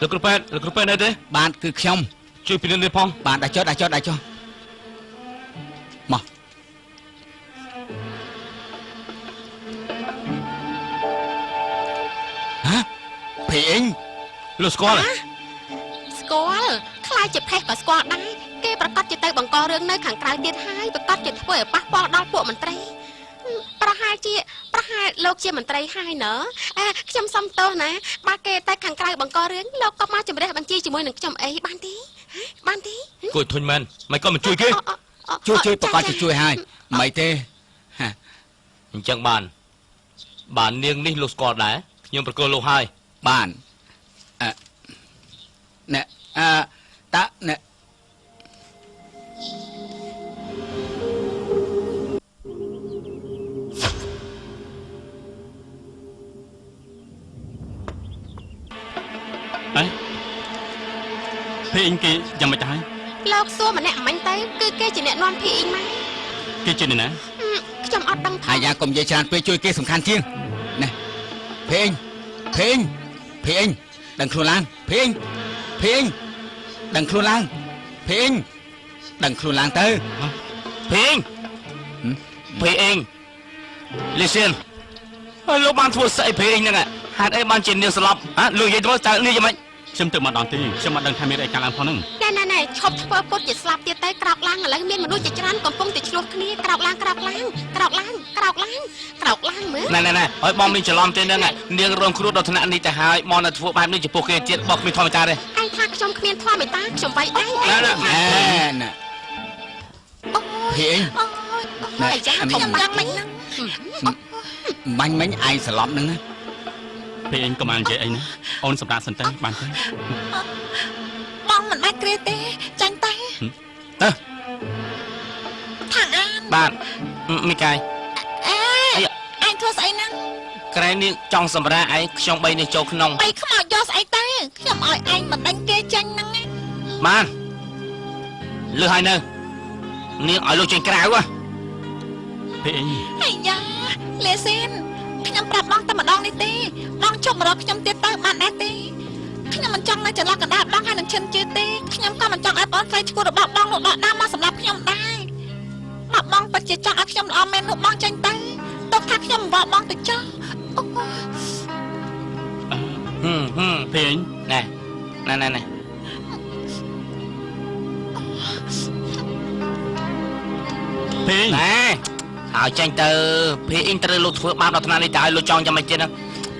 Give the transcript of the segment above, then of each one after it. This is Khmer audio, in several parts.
លោកគ្រូពេទ្យនៅទេបានគឺខ្ញុំជួយពីនេះផងបានដាក់ចុះមកហ៎ភេងលោកស្គាល់ខ្លាចជាផេះក៏ស្គាល់ដែរគេប្រកាសជាទៅបង្ករឿងនៅខាងក្រៅទៀតហើយប្រកាសជាធ្វើឲ្យប៉ះពាល់ដល់ពួកមន្ត្រីប្រហែលលោកជាមន្ត្រីហើយណ៎ខ្ញុំសុំទោសណាបើគេទៅខាងក្រៅបង្ករឿងលោកក៏មកជំរះបញ្ជីជាមួយនឹងខ្ញុំអីបានទេគួយធុញមែនមិនក៏មិនជួយគេជួយប្រកាសជាជួយហើយមិនទេអញ្ចឹងបាននាងនេះលោកស្គាល់ដែរខ្ញុំប្រកល់លោកហើយបានណែតាណែភេងគេយ៉ាងម៉េចដែរលោកសួរម្នាក់មិញទៅគឺគេជាអ្នកនាំភីអ៊ីងមកគេជាអ្នកណាខ្ញុំអត់ដឹងអាយ៉ាកុំនិយាយច្រើនពេកជួយគេសំខាន់ជាងណាភេងដឹងខ្លួនឡើងភេងដឹងខ្លួនឡើងភេងដឹងខ្លួនឡើងទៅភេងលីសៀនហើយលោកបានធ្វើស្អីភេងហ្នឹងហេតុអីបានជានាងស្លាប់លោកនិយាយទៅតើនាងយ៉ាងម៉េចខ្ញុំទៅមកដល់ទីខ្ញុំមិនដឹងថាមានអីកើតឡើងផងហ្នឹងណែឈប់ធ្វើពុតជាស្លាប់ទៀតទៅក្រោកឡើងឥឡូវមានមនុស្សជាច្រើនកំពុងតែឆ្លោះគ្នាក្រោកឡើងមើលណែហើយបងមានច្រឡំទេហ្នឹងនាងរងគ្រោះដល់ថ្នាក់នេះទៅហើយមកនៅធ្វើបែបនេះចំពោះគេទៀតបោះគ្មានធម្មតាទេឯងថាខ្ញុំគ្មានធម្មតាខ្ញុំវាយដៃណែភេងអាយ៉ាខ្ញុំដឹងមិញហ្នឹងមិញឯងស្លាប់ហ្នឹងភេងកុំអាននិយាយអីណាអូនសម្រាប់សិនទៅបានទេបងមិនបាច់គ្រាទេចាញ់ទៅថាអានបាទមីកាយឯងធ្វើស្អីហ្នឹងក្រែនាងចង់សម្រាប់ឯងខ្ញុំ3នេះចូលក្នុងអីខ្មោចយកស្អីទៅខ្ញុំឲ្យឯងមិនដឹងគេចាញ់ហ្នឹងបានលឺហើយនៅនាងឲ្យលោកចេញក្រៅភេងអាយ៉ាលេស៊ីនខ្ញុំប្រាប់បងតែម្ដងនេះទេបងជប់មករកខ្ញុំទៀតទៅបានដែរទេខ្ញុំមិនចង់នៅចន្លោះកណ្ដាលបងហើយនឹងឈិនជឿទេខ្ញុំក៏មិនចង់ឲ្យបងស្រីឈ្មោះរបស់បងនោះដកដាមមកសម្រាប់ខ្ញុំដែរបើបងពិតជាចង់ឲ្យខ្ញុំល្អមែននោះបងចេញទៅទុកថាខ្ញុំបបបងទៅចោលភេងណែភេងហើយចាញ់ទៅភេអ៊ីងត្រូវលោកធ្វើបាបដល់ថ្នាក់នេះតើឲ្យលោកចង់យ៉ាងម៉េចទៀតហ្នឹង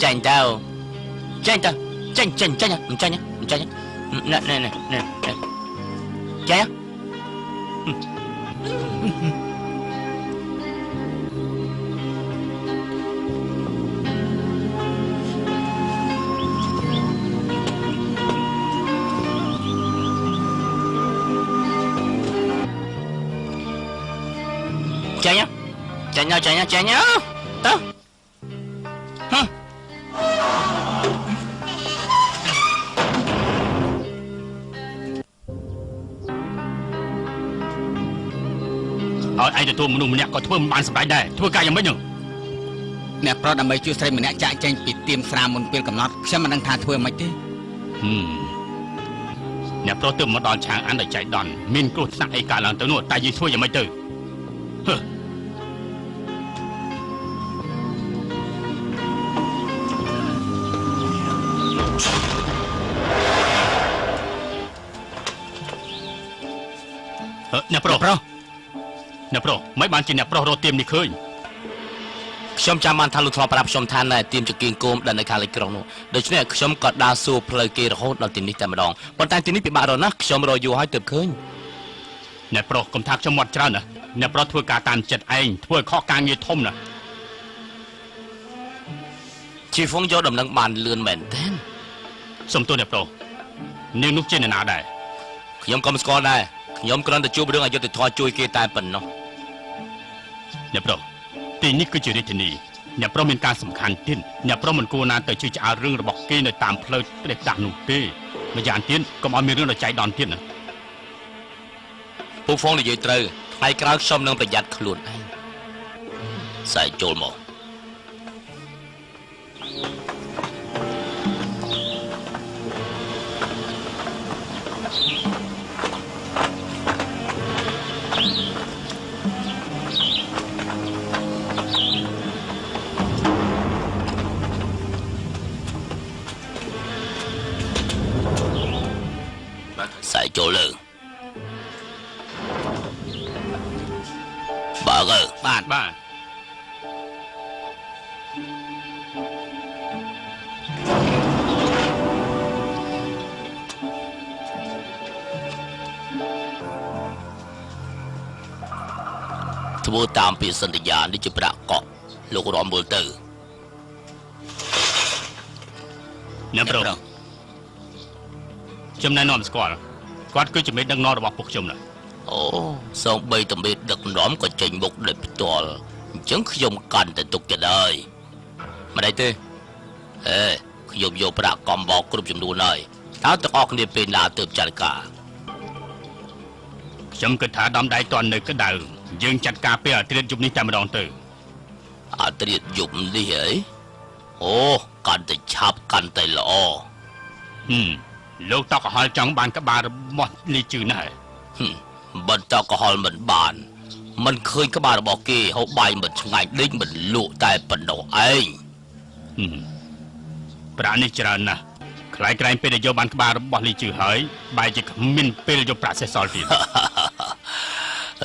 ចាញ់ទៅចេញមិនចាញ់ណែចាញ់ចាញ់ទៅឲ្យឯងទទួលមនុស្សម្នាក់ក៏ធ្វើមិនបានសម្រេចដែរធ្វើការយ៉ាងម៉េចហ្នឹងអ្នកប្រុសដើម្បីជួយស្រីម្នាក់ចាក់ចែងពីទៀមស្រាមុនពេលកំណត់ខ្ញុំមិនដឹងថាធ្វើមិនទេអ្នកប្រុសទៅមកដល់ឆាងអានដោយចៃដន្យមានគ្រោះថ្នាក់អីកើតឡើងទៅនោះតែយើងធ្វើយ៉ាងម៉េចទៅអ្នកប្រុសមិនបានជាអ្នកប្រុសរត់ទៀមនេះឃើញខ្ញុំចាំបានថាលោកធ្លាប់ប្រាប់ខ្ញុំថាណែទៀមចង្គៀងគោមដែលនៅខាងលិចក្រុងនោះដូច្នេះខ្ញុំក៏ដើរសួរផ្លូវគេរហូតដល់ទីនេះតែម្ដងប៉ុន្តែទីនេះពិបាករកណាស់ខ្ញុំរយូរហើយទើបឃើញអ្នកប្រុសកុំថាខ្ញុំមាត់ច្រើនណាអ្នកប្រុសធ្វើការតាមចិត្តឯងធ្វើឲ្យខកការងារធំណាជីហ្វុងយកដំណឹងបានលឿនមែនទេសុំទោសអ្នកប្រុសនាងនោះជាអ្នកណាដែរខ្ញុំក៏មិនស្គាល់ដែរខ្ញុំគ្រាន់តែជួបរឿងអយុត្តិធម៌ជួយគេតែប៉ុណ្ណោះអ្នកប្រុសទីនេះគឺជារាជធានីអ្នកប្រុសមានការសំខាន់ទៀតអ្នកប្រុសមិនគួរណាទៅជឿឆ្អើរឿងរបស់គេនៅតាមផ្លូវត្រេកតាស់នោះទេម្យ៉ាងទៀតកុំឲ្យមានរឿងដល់ចៃដន្យទៀតណាពូហ្វុងនិយាយត្រូវថ្ងៃក្រោយខ្ញុំនឹងប្រយ័ត្នខ្លួនឯងសែកចូលមក Sai chỗ lưng Bà ơi បាទ Thua tam bị sân nhà đi chụp bạc cọ Lúc đó mùa tử អ្នកប្រុសខ្ញុំណែនាំស្គាល់គាត់គឺជាមេដឹកនាំរបស់ពួកខ្ញុំណា Ồ Sao bây tầm biết được nóm có trình mục địch toàn Chẳng không cần để tục cho đời Mà đây tê Ê Không vô bạc còn bọc cụp chùm đu này Táo tự ọc niệm bên là tự chặt cả ខ្ញុំគិតថាដំដៃតន់នៅក្តៅយើងចាត់ការពេលអាត្រិតយប់នេះតែម្ដងទៅ À triệt dụng đi ấy Ồ Cần tới chắp cần tới lõ លោកតកកហល់ចង់បានក្បាលរបស់លីជឺណាស់ Mình tao có hỏi mình bàn Mình khơi cái bà bỏ kì Hậu bay mình ngày đinh mình lụ tay phần đầu anh ប្រាក់នេះច្រើនណាស់ខ្លាយក្រែងពេលដែលយកបានក្បាលរបស់លីជឺហើយបែរជាគ្មានពេលយកប្រាក់សេះសល់ទៀត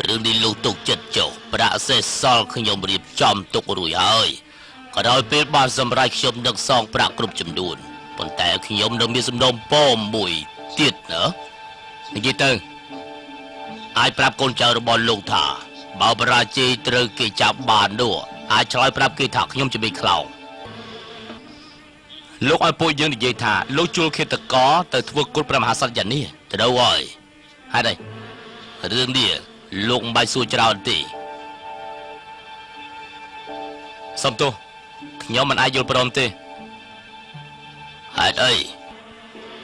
Rương đi lưu tục chất chỗ Bà sẽ sol khi nhóm riêng chom tục rủi hơi Có đôi biết bà dâm rai khi nhóm nâng xong bà cụp chùm đùn Còn tại khi nhóm nâng miếng dâm nông bò mùi tiết nữa Nên gì tư Ai bà con chờ được bọn lục thả Bảo bà chi trừ kỳ chạp bà nụ Ai chói bà kỳ thả khi nhóm chuẩn bị khẩu Lúc ai bôi dương thì dây thả Lúc chua khi ta có Tới thua cốt bà hạ sát dần đi Từ đâu rồi Hai đây Rương đi Lúc bài xua cho đào tí Xong tu Nhóm mình ai vô bà đồn tí Hai đây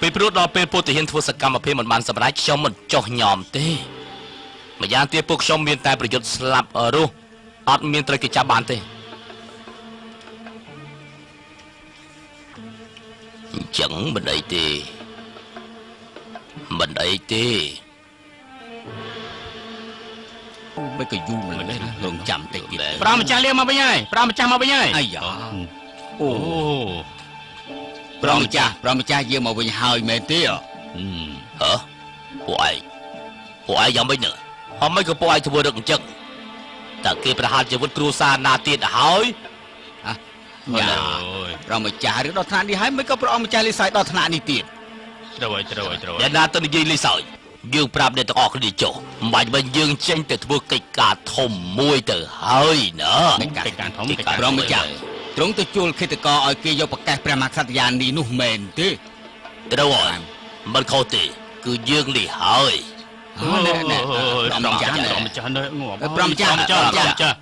Vì bà đó bê bố thể hiện thua sắc cam mà phê mình bàn sắp rái cho mình cho nhóm tí Mà giang tí bố xong miền tay bà dụt slap ở ru Ất miền trời kì chá bàn tí Chẳng mình ấy tí Mình ấy tí Mấy cái du mình đấy hưởng chậm tại kịp ប្រាម្ចាស់លាមកវិញហើយប្រាម្ចាស់មកវិញហើយ Ây da អូ Pra mà cha dương mà bình hơi mệt tí à Hả? Bộ ai dám mấy nữa Họ mấy cái bộ ai thua được chân Ta kia bà hạt cho vứt cửu xa nà tiết hỏi Dạ Pra mà cha được đó thằng đi hãy mấy cái pra mà cha đi sai đó thằng đi tiệt ត្រូវហើយ Để nà tên đi lý sợi Dương prap để ta ọc đi chỗ Mạnh bên dương tranh từ thua kịch cả thùng mùi từ hơi nữa កិច្ចការធំកិច្ចការ Pra mà cha Trống tôi chua khi tôi có ở kia vô bạc cái pra mà sát gian đi nụ mền tí Từ đâu rồi Mình khâu tì Cứ dương đi hơi Nè nè ប្រាម្ចាស់នេះងាប់ ប្រាម្ចាស់ ប្រាម្ចាស់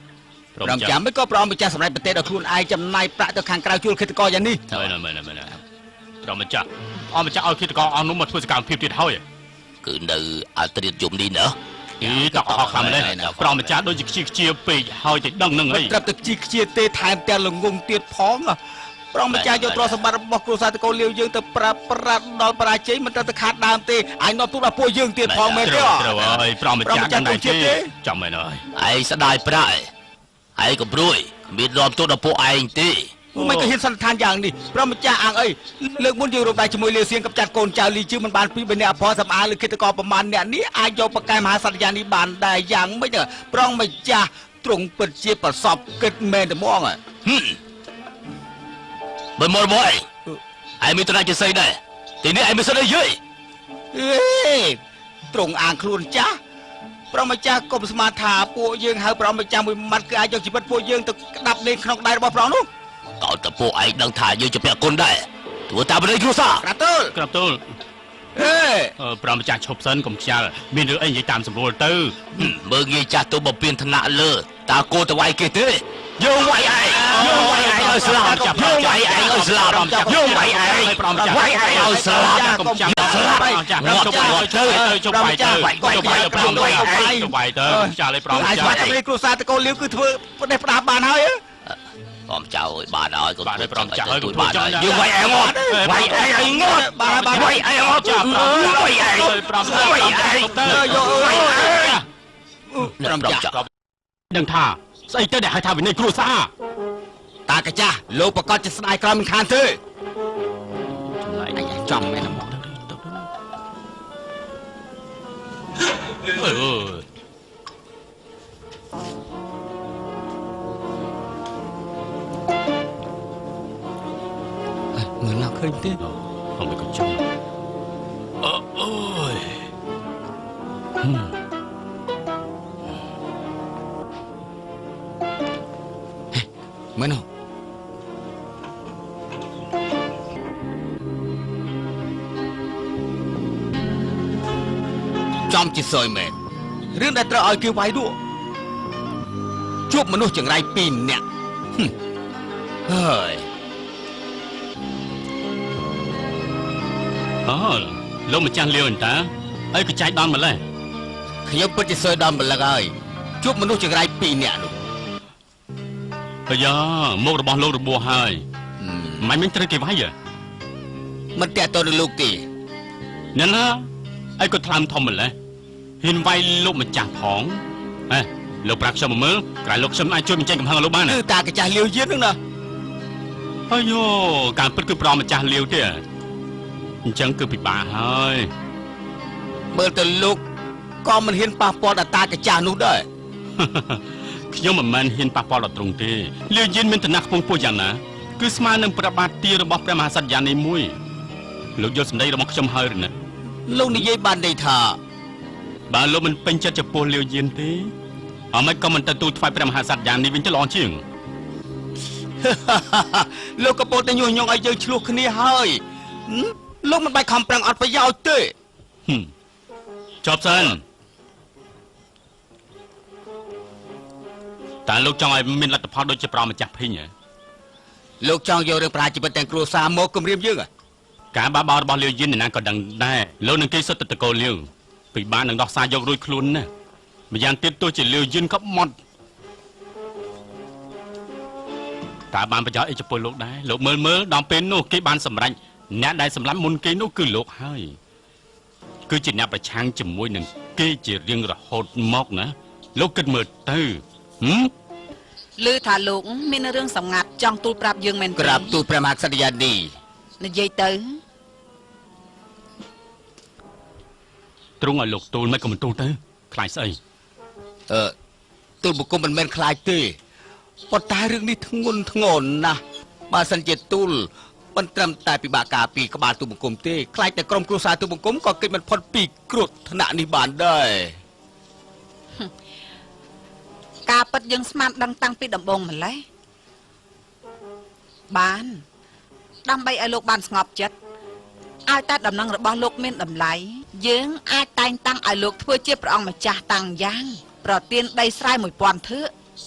Pra mà cha mấy có pra mà cha sắp lại bật tê được luôn ai chăm nay pra tôi khang cao chua khi tôi có gian đi មែនប្រាម្ចាស់អម្ចាស់ឲ្យគិតកោអស់នោះមកធ្វើសកម្មភាពទៀតហើយ Cứ nữ à triệt dụng đi nữa អីក៏អស់ខ្លាំងដែរប្រាម្ចាស់ដូចជាខ្ជិលពេកហើយតែដឹងនឹងអី Trap được chi chia tê thèm tè lồng ngung tiệt phóng à Pra mà cha vô trò sắp bắt bọc cô sa tôi có liêu dương từ pra đo pra chế mình ta khát đam tê ai nó tu là po dương tiệt phóng mệt ត្រូវ thế ហើយប្រាម្ចាស់កាន់តែទេចាំមែនហើយ Ai sẽ đai prai Ai có brui Biết lòm tốt là bộ anh tí Mấy cái hiên sanh than dạng đi Pra mà cha ăn ấy Lượng muốn dương rộng đại cho mùi liêu xiên cặp chặt cồn chào ly chứ mình bàn phí bên nè phó sắp á lực khi tôi cóประมาณ nè ní ai vô bạc cái mà sanh dạng đi bàn đại dạng mấy nhờ Pra mà cha trùng bật chia bật sọp kết mên từ mong à Bên môn bố anh Ai mới tôi đang chơi xây này Thì nếu anh mới xây đây dưới Ê trùng ăn khuôn cha Pra mà cha cùng mà thả bộ dương hơi pra mà cha mùi mặt cứ ai cho chỉ bắt bộ dương từ đập lên không đai bao pra luôn Cậu tập bộ anh đang thả như cho mẹ con đây Tụi ta bên đây kêu sao ក្រាតើ ក្រាប់ទូល អេ ប្រាម្ចាស់ឈប់សិនកុំខ្យាល់មានរឿងអីនិយាយតាមសម្រួលទៅ Mơ nghe cha tôi bập biên thân nạ lơ Ta cô tao ai kê thế Dương quay ai Dương quay ai ơi Islam Dương quay ai ơi Islam Dương quay ai Quay ai ơi Islam កុំចាំប្រាម្ចាស់ជប់បាយទៅជប់បាយទៅប្រាម្ចាស់ខ្យាល់ឲ្យប្រាម្ អាយ ចា ស្វា ស់ យតែគ្រូសាតកូនលាវគឺធ្វើផ្ដេសផ្ដាសបានហើយ Con cháu ơi bà nói con Bà ơi, con cháu ơi, tụi con bà cháu nói ơi. Dương quay ai ngon Quay ai ngon Quay ai ngon Quay ai Quay ai Quay ai ដឹងថាស្អីទៅដែលហៅថាវិន័យគ្រួសារ តាកាចាស់លោកប្រកាសជាស្ដាយក្រមមិនខានទេអាយចំមែនហ្មង អើយ មើលឡើងឃើញទេ អត់មិនក៏ចង់អូយ មើលនោះចំជាសយមែនរឿងដែលត្រូវឲ្យគេវាយដួជួបមនុស្សចង្រៃ2នាក់ហើយ អូលោកម្ចាស់លាវអន្តតាអីក៏ចាយដល់ម្លេះ ខ្ញុំពិតជាសយដល់ម្លឹកហើយជួបមនុស្សចង្រៃ2នាក់នោះ អាយ៉ាមុខរបស់លោករបួសហើយមិនមែនត្រូវគេវាយទេ មិនតាក់ទងនឹងលោកទេ ណែណាអីក៏ថ្លើមធំម្លេះហ៊ានវាយលោកម្ចាស់ផងហេលោកប្រាប់ខ្ញុំមកមើលក្រៅលោកខ្ញុំអាចជួយបញ្ចេញកំហឹងឲ្យលោកបាន គឺតាកាចាស់លាវយានហ្នឹងណា អាយូការពិតគឺប្រម្ចាស់លាវទេអញ្ចឹងគឺពិបាកហើយ មើលទៅលោកក៏មិនហ៊ានប៉ះពាល់ដល់តាកាចាស់នោះដែរ ខ្ញុំមិនមែនហ៊ានប៉ះពាល់ដល់ទ្រង់ទេលាវយានមានឋានៈខ្ពង់ខ្ពស់យ៉ាងណាគឺស្មើនឹងព្រះបាទទារបស់ព្រះមហាក្សត្រយ៉ាងនេះមួយលោកយល់សម្ដីរបស់ខ្ញុំហើយឬណា លោកនិយាយបានន័យថា បើលោកមិនពេញចិត្តចំពោះលាវយានទេអមិនក៏មិនទៅទូលថ្វាយព្រះមហាក្សត្រយ៉ាងនេះវិញទៅល្អជាង លោកកំពុងតែញុះញង់ឲ្យយើងឆ្លោះគ្នាហើយលោកមិនបាច់ខំប្រឹងអត់ប្រយោជន៍ទេ ចប់សិនតើលោកចង់ឲ្យមានលទ្ធផលដូចជាប្រម្ចាស់ភីងហ៎ លោកចង់យករឿងប្រាជីវិតទាំងគ្រួសារមកគំរាមយើងហ៎ ការបាបោរបស់លាវយានអ្នកណាក៏ដឹងដែរលោកនឹងគេសុទ្ធតែតកូលលាវពិបាកនឹងដោះសារយករួចខ្លួនណាម្យ៉ាងទៀតទោះជាលាវយានក៏មកតើបានប្រយោជន៍អីចំពោះលោកដែរលោកមើលដល់ពេលនោះគេបានសម្រេចអ្នកដែលសម្លាប់មុនគេនោះគឺលោកហើយគឺជាអ្នកប្រឆាំងជាមួយនឹងគេជារៀងរហូតមកណាលោកគិតមើលទៅឮថាលោកមានរឿងសម្ងាត់ចង់ទូលប្រាប់យើងមែនទេ ក្រាបទូលព្រះមហាក្សត្រយានី និយាយទៅ ទ្រង់ឲ្យលោកទូលមិនក៏មិនទូលទៅខ្លាចស្អី ទូលបុគ្គលមិនមែនខ្លាចទេប៉ុន្តែរឿងនេះធ្ងន់ធ្ងរណាស់បើសិនជាទូលមិនត្រឹមតែពិបាកការពីក្បាលទូលបង្គំទេខ្លាចតែក្រុមគ្រួសារទូលបង្គំក៏គេចមិនផុតពីគ្រោះថ្នាក់នេះបានដែរ ការពិតយើងស្មានដឹងតាំងពីដំបូងម្លេះបានដើម្បីឲ្យលោកបានស្ងប់ចិត្តឲ្យតែដំណឹងរបស់លោកមានតម្លៃយើងអាចតែងតាំងឲ្យលោកធ្វើជាព្រះអង្គម្ចាស់តាំងយ៉ាងប្រទានដីស្រែ 1000 ធឿ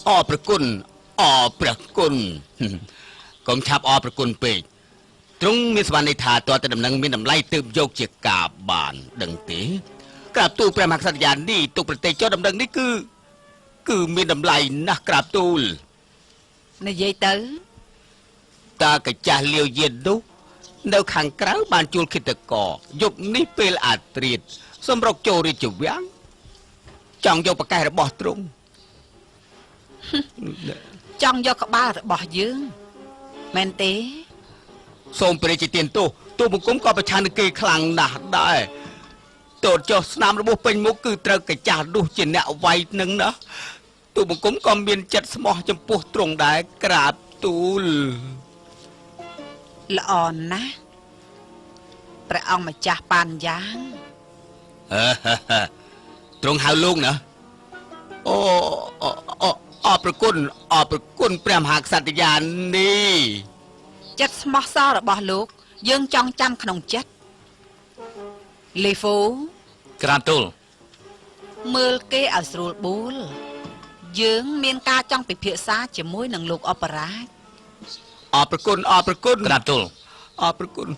អរព្រះគុណអរព្រះគុណកុំឆាប់អរព្រះគុណពេកទ្រង់មានសវណ្ណថាតើតែដំណឹងមានតម្លៃទើបយកជាការបានដឹងទេក្រាបទូលព្រះមហាក្សត្រយានីទុកប្រទេសចុះដំណឹងនេះគឺមានតម្លៃណាស់ក្រាបទូល និយាយទៅ តាកាចាស់លាវយាននោះនៅខាងក្រៅបានជួលឃាតករយប់នេះពេលអាត្រៀតសម្រុកចូលរាជវាំងចង់យកប្រកែករបស់ទ្រង់ ចង់យកក្បាលរបស់យើងមែនទេ សូមព្រះរាជទានទោសទូលបង្គំក៏ប្រឆាំងនឹងគេខ្លាំងណាស់ដែរតូចចុះស្នាមរបស់ពេញមុខគឺត្រូវកាចាស់នោះជាអ្នកវាយនឹងណាទូលបង្គំក៏មានចិត្តស្មោះចំពោះទ្រង់ដែរក្រាបទូល ល្អណាស់ព្រះអង្គម្ចាស់ប៉ានយ៉ាង ទ្រង់ហៅលោកណាអូអរប្រគុណព្រះមហាក្សត្រយានី ចិត្តស្មោះសររបស់លោកយើងចង់ចាំក្នុងចិត្តលីហ្វូ ក្រាបទូល មើលគេឲ្យស្រួលបួលយើងមានការចង់ពិភាក្សាជាមួយនឹងលោកអបរាជ អរប្រគុណ ក្រាបទូល អរប្រគុណ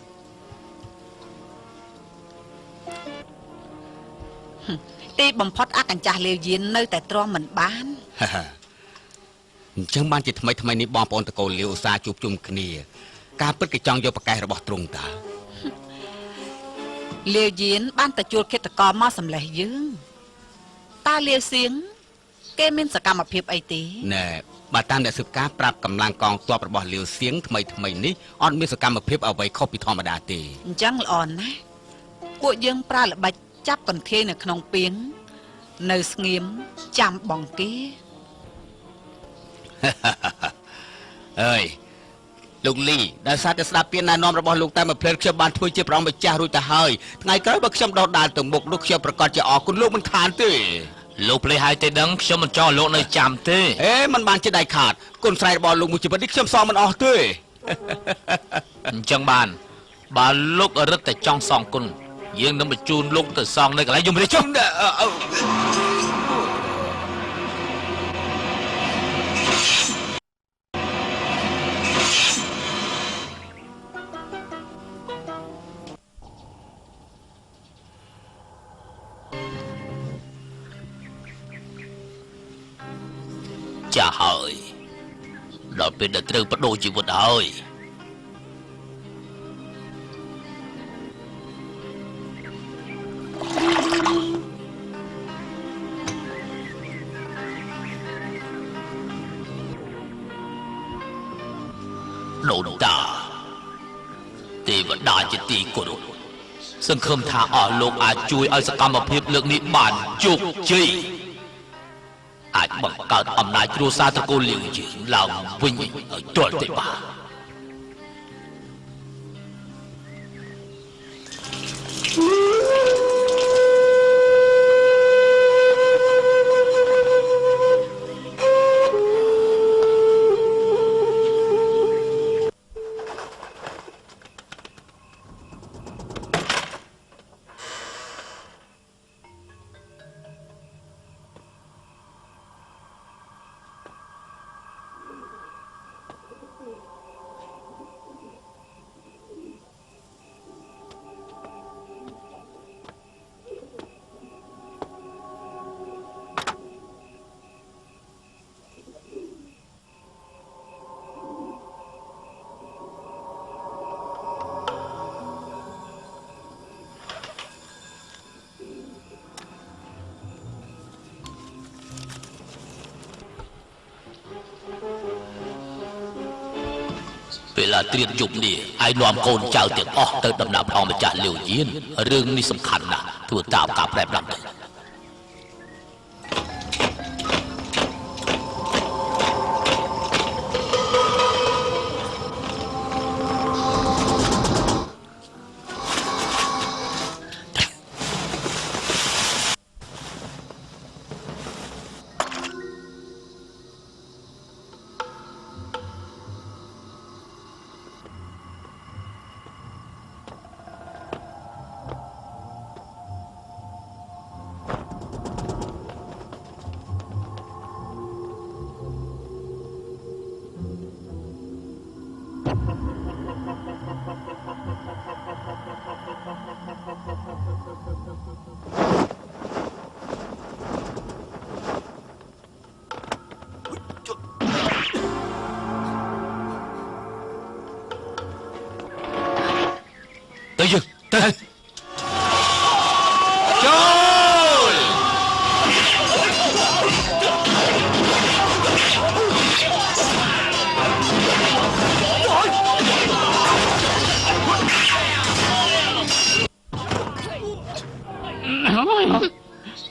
ទីបំផុតអកញ្ចាស់លាវយាននៅតែទ្រាំមិនបាន អញ្ចឹងបានជាថ្មីនេះបងប្អូនតកូលលាវឧស្សាហ៍ជួបជុំគ្នាការពិតគេចង់យកប្រកែករបស់ទ្រង់តា លាវយានបានទៅជួលឃាតករមកសម្លេះយើងតើលាវសៀងគេមានសកម្មភាពអីទេ ណែបើតាមអ្នកស៊ើបការប្រាប់កម្លាំងកងទ័ពរបស់លាវសៀងថ្មីនេះអត់មានសកម្មភាពអ្វីខុសពីធម្មតាទេ អញ្ចឹងល្អណាស់ពួកយើងប្រើល្បិចចាប់កន្ធាយនៅក្នុងពីង នៅស្ងៀមចាំបងគេ អើយលោកលីដែលសារតែស្ដាប់ពាក្យណែនាំរបស់លោកតែមួយភ្លែតខ្ញុំបានធ្វើជាព្រះអង្គម្ចាស់រួចទៅហើយថ្ងៃក្រោយបើខ្ញុំដោះដាលទៅមុខនោះខ្ញុំប្រកាសជាអរគុណលោកមិនខានទេ លោកភ្លេចហើយទេដឹងខ្ញុំមិនចង់លោកនៅចាំទេ អេมันបានជាដៃខាតគុណស្រ័យរបស់លោកមួយជីវិតនេះខ្ញុំសងមិនអស់ទេ អញ្ចឹងបានបើលោករឹតតែចង់សងគុណយើងនឹងបញ្ជូនលោកទៅសងនៅកន្លែងយមរាជចុះ ចាហើយដល់ពេលដែលត្រូវបដូរជីវិតហើយដូនតាទេវតាជាទីគោរពសង្ឃឹមថាអស់លោកអាចជួយឲ្យសកម្មភាពលើកនេះបានជោគជ័យ អាចបង្កើតអំណាចគ្រួសារត្រកូលលាវយើងឡើងវិញឲ្យទាល់តែបានពេលត្រៀមជប់នេះឯនាំកូនចៅទាំងអស់ទៅដំណាក់ផងម្ចាស់លាវយានរឿងនេះសំខាន់ណាស់ធ្វើតាមការប្រែប្រាប់ទៅ ទៅយើងទៅចូល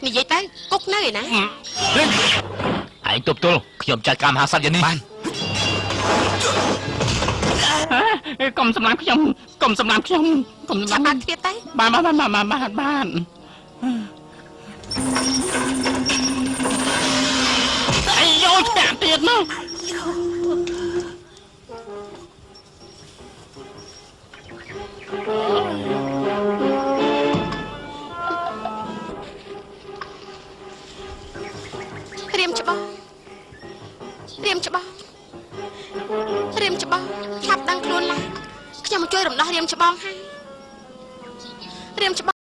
និយាយទៅគុកនៅឯណាឯងទប់ទល់ខ្ញុំចាត់ការមហាសត្វយ៉ាងនេះបានក ុំសម្លាប់ខ្ញុំកុំសម្លាប់ខ្ញុំកុំសម្លាប់ ច្បាស់ទៀតទៅ បានអាយយកចាក់ទៀតមក រៀមច្បាស់ឆាប់ដឹងខ្លួនឡើងខ្ញុំមកជួយរំដោះរៀមច្បងហើយរៀមច្បង